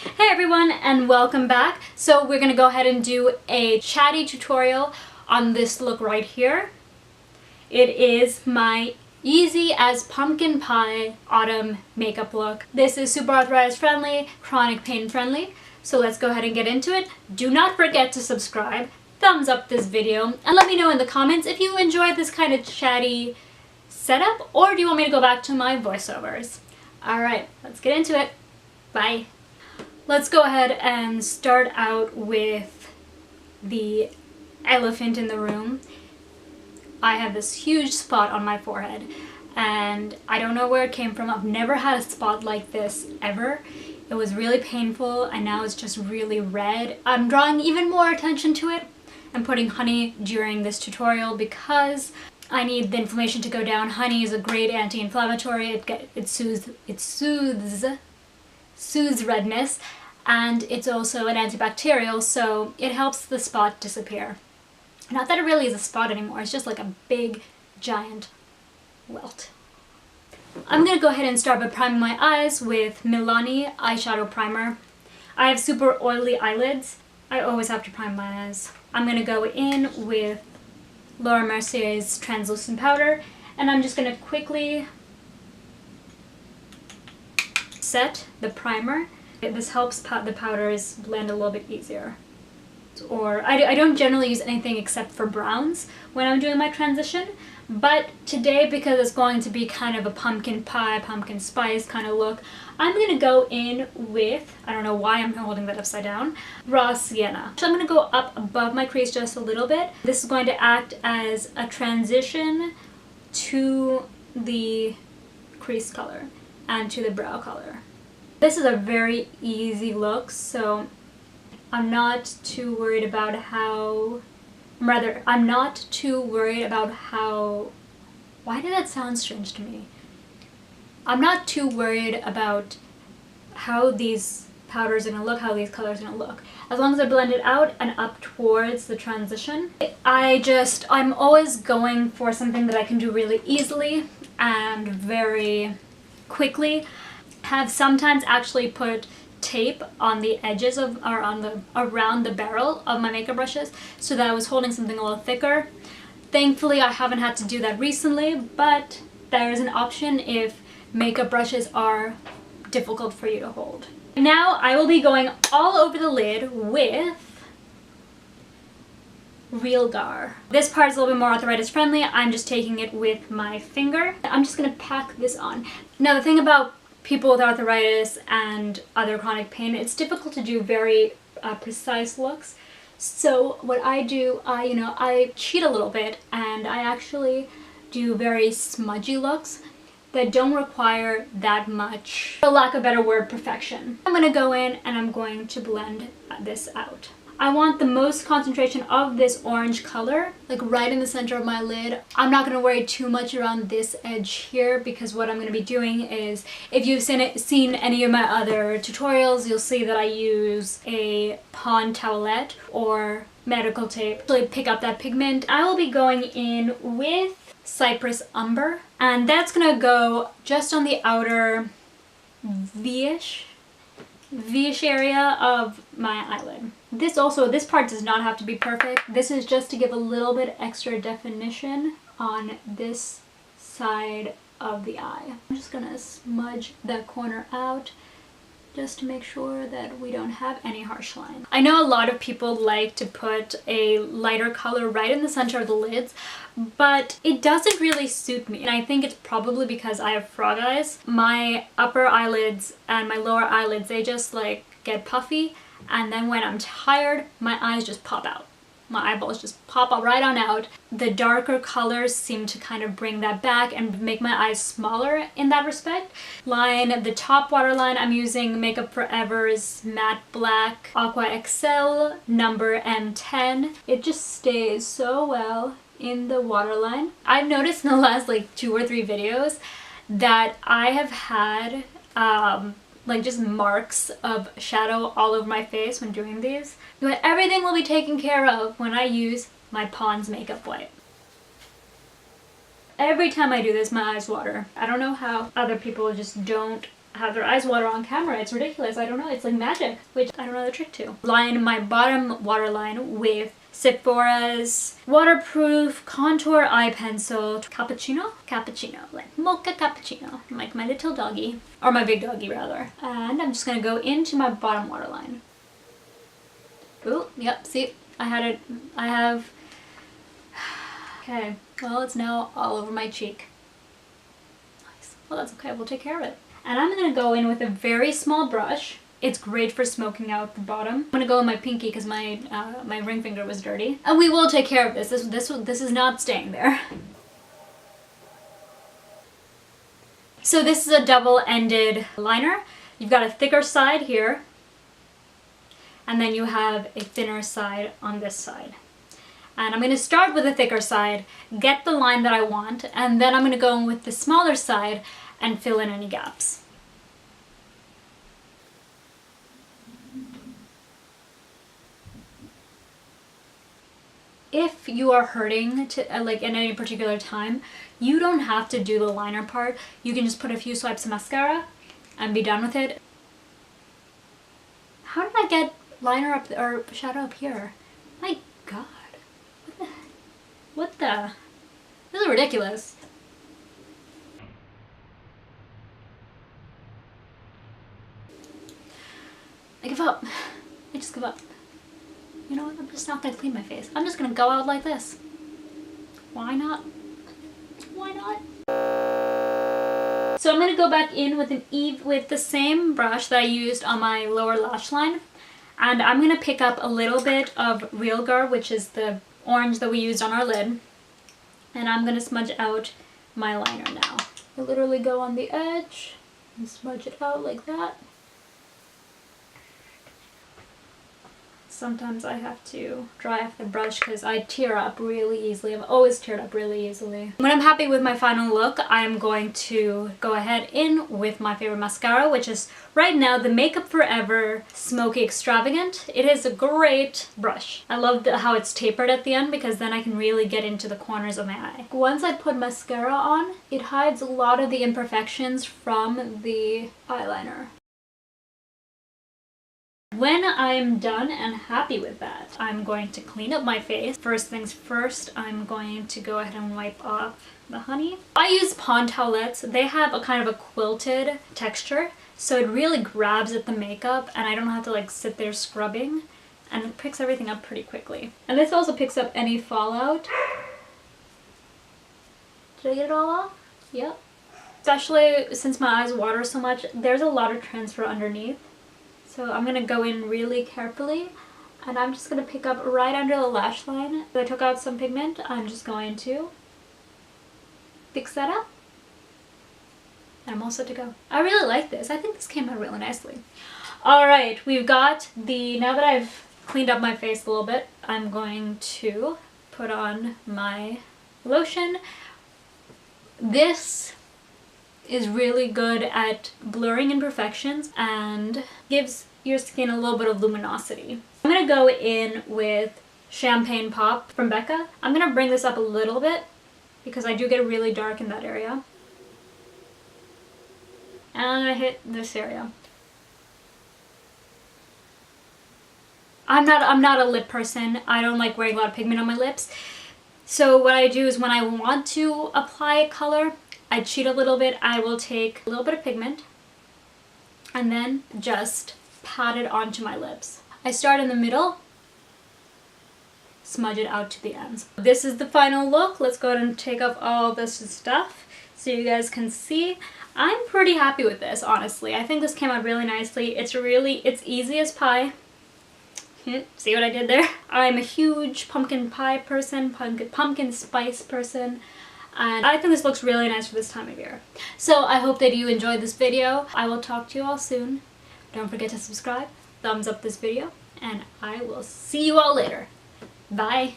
Hey everyone, and welcome back. So we're gonna go ahead and do a chatty tutorial on this look right here. It is my easy as pumpkin pie autumn makeup look. This is super arthritis friendly, chronic pain friendly. So let's go ahead and get into it. Do not forget to subscribe, thumbs up this video, and let me know in the comments if you enjoyed this kind of chatty setup, or do you want me to go back to my voiceovers? Alright, let's get into it. Bye. Let's go ahead and start out with the elephant in the room. I have this huge spot on my forehead and I don't know where it came from. I've never had a spot like this ever. It was really painful and now it's just really red. I'm drawing even more attention to it. I'm putting honey during this tutorial because I need the inflammation to go down. Honey is a great anti-inflammatory. It soothes redness, and it's also an antibacterial, so it helps the spot disappear. Not that it really is a spot anymore, it's just like a big giant welt. I'm gonna go ahead and start by priming my eyes with Milani eyeshadow primer. I have super oily eyelids. I always have to prime my eyes. I'm gonna go in with Laura Mercier's translucent powder, and I'm just gonna quickly set the primer. This helps the powders blend a little bit easier. Or I don't generally use anything except for browns when I'm doing my transition, but today, because it's going to be kind of a pumpkin pie, pumpkin spice kind of look, I'm going to go in with, I don't know why I'm holding that upside down, raw sienna. So I'm going to go up above my crease just a little bit. This is going to act as a transition to the crease color and to the brow color. This is a very easy look, so I'm not too worried about how, why did that sound strange to me? I'm not too worried about how these powders are gonna look, how these colors are gonna look. As long as I blend it out and up towards the transition. I'm always going for something that I can do really easily and very quickly. Have sometimes actually put tape on the edges of, or around the barrel of my makeup brushes so that I was holding something a little thicker. Thankfully I haven't had to do that recently, but there is an option if makeup brushes are difficult for you to hold. Now I will be going all over the lid with Real Gar. This part is a little bit more arthritis friendly. I'm just taking it with my finger. I'm just gonna pack this on. Now the thing about people with arthritis and other chronic pain, it's difficult to do very precise looks. So what I do, I cheat a little bit and I actually do very smudgy looks that don't require that much, for lack of a better word, perfection. I'm gonna go in and I'm going to blend this out. I want the most concentration of this orange color, like right in the center of my lid. I'm not going to worry too much around this edge here because what I'm going to be doing is, if you've seen any of my other tutorials, you'll see that I use a pond towelette or medical tape to pick up that pigment. I will be going in with Cypress Umber, and that's going to go just on the outer V-ish area of my eyelid. This part does not have to be perfect. This is just to give a little bit extra definition on this side of the eye. I'm just gonna smudge that corner out just to make sure that we don't have any harsh lines. I know a lot of people like to put a lighter color right in the center of the lids, but it doesn't really suit me. And I think it's probably because I have frog eyes. My upper eyelids and my lower eyelids, they just like get puffy, and then when I'm tired, my eyes just pop out. My eyeballs just pop up right on out. The darker colors seem to kind of bring that back and make my eyes smaller in that respect. The top waterline, I'm using Makeup Forever's Matte Black Aqua XL number M10. It just stays so well in the waterline. I've noticed in the last like 2 or 3 videos that I have had like just marks of shadow all over my face when doing these. But everything will be taken care of when I use my Pond's makeup wipe. Every time I do this, my eyes water. I don't know how other people just don't have their eyes water on camera. It's ridiculous. I don't know. It's like magic, which I don't know the trick to. Line my bottom waterline with Sephora's waterproof contour eye pencil. Cappuccino? Cappuccino. Like mocha cappuccino. Like my little doggy. Or my big doggy, rather. And I'm just going to go into my bottom waterline. Ooh, yep, see? I have... Okay. Well, it's now all over my cheek. Nice. Well, that's okay. We'll take care of it. And I'm going to go in with a very small brush. It's great for smoking out the bottom. I'm going to go in my pinky because my ring finger was dirty. And we will take care of this. This is not staying there. So this is a double-ended liner. You've got a thicker side here. And then you have a thinner side on this side. And I'm going to start with the thicker side, get the line that I want, and then I'm going to go in with the smaller side and fill in any gaps. If you are hurting to like in any particular time, you don't have to do the liner part. You can just put a few swipes of mascara and be done with it. How did I get liner up or shadow up here? My God. What the? This is ridiculous. I give up. I just give up. You know what? I'm just not gonna clean my face. I'm just gonna go out like this. Why not? Why not? So I'm gonna go back in with the same brush that I used on my lower lash line, and I'm gonna pick up a little bit of Real Gar, which is the orange that we used on our lid, and I'm gonna smudge out my liner now. I literally go on the edge and smudge it out like that. Sometimes I have to dry off the brush because I tear up really easily. I've always teared up really easily. When I'm happy with my final look, I'm going to go ahead in with my favorite mascara, which is right now the Makeup Forever Smoky Extravagant. It is a great brush. I love how it's tapered at the end because then I can really get into the corners of my eye. Once I put mascara on, it hides a lot of the imperfections from the eyeliner. When I'm done and happy with that, I'm going to clean up my face. First things first, I'm going to go ahead and wipe off the honey. I use Pond towelettes. They have a kind of a quilted texture, so it really grabs at the makeup and I don't have to like sit there scrubbing, and it picks everything up pretty quickly. And this also picks up any fallout. Did I get it all off? Yep. Especially since my eyes water so much, there's a lot of transfer underneath. So I'm going to go in really carefully, and I'm just going to pick up right under the lash line. I took out some pigment. I'm just going to fix that up, and I'm all set to go. I really like this. I think this came out really nicely. Alright, we've got now that I've cleaned up my face a little bit, I'm going to put on my lotion. This is really good at blurring imperfections and gives your skin a little bit of luminosity. I'm going to go in with Champagne Pop from Becca. I'm going to bring this up a little bit because I do get really dark in that area. And I'm going to hit this area. I'm not a lip person. I don't like wearing a lot of pigment on my lips. So what I do is when I want to apply color, I cheat a little bit. I will take a little bit of pigment and then just pat it onto my lips. I start in the middle, smudge it out to the ends. This is the final look. Let's go ahead and take off all this stuff so you guys can see. I'm pretty happy with this, honestly. I think this came out really nicely. It's easy as pie. See what I did there? I'm a huge pumpkin pie person, pumpkin spice person. And I think this looks really nice for this time of year. So I hope that you enjoyed this video. I will talk to you all soon. Don't forget to subscribe, thumbs up this video, and I will see you all later. Bye!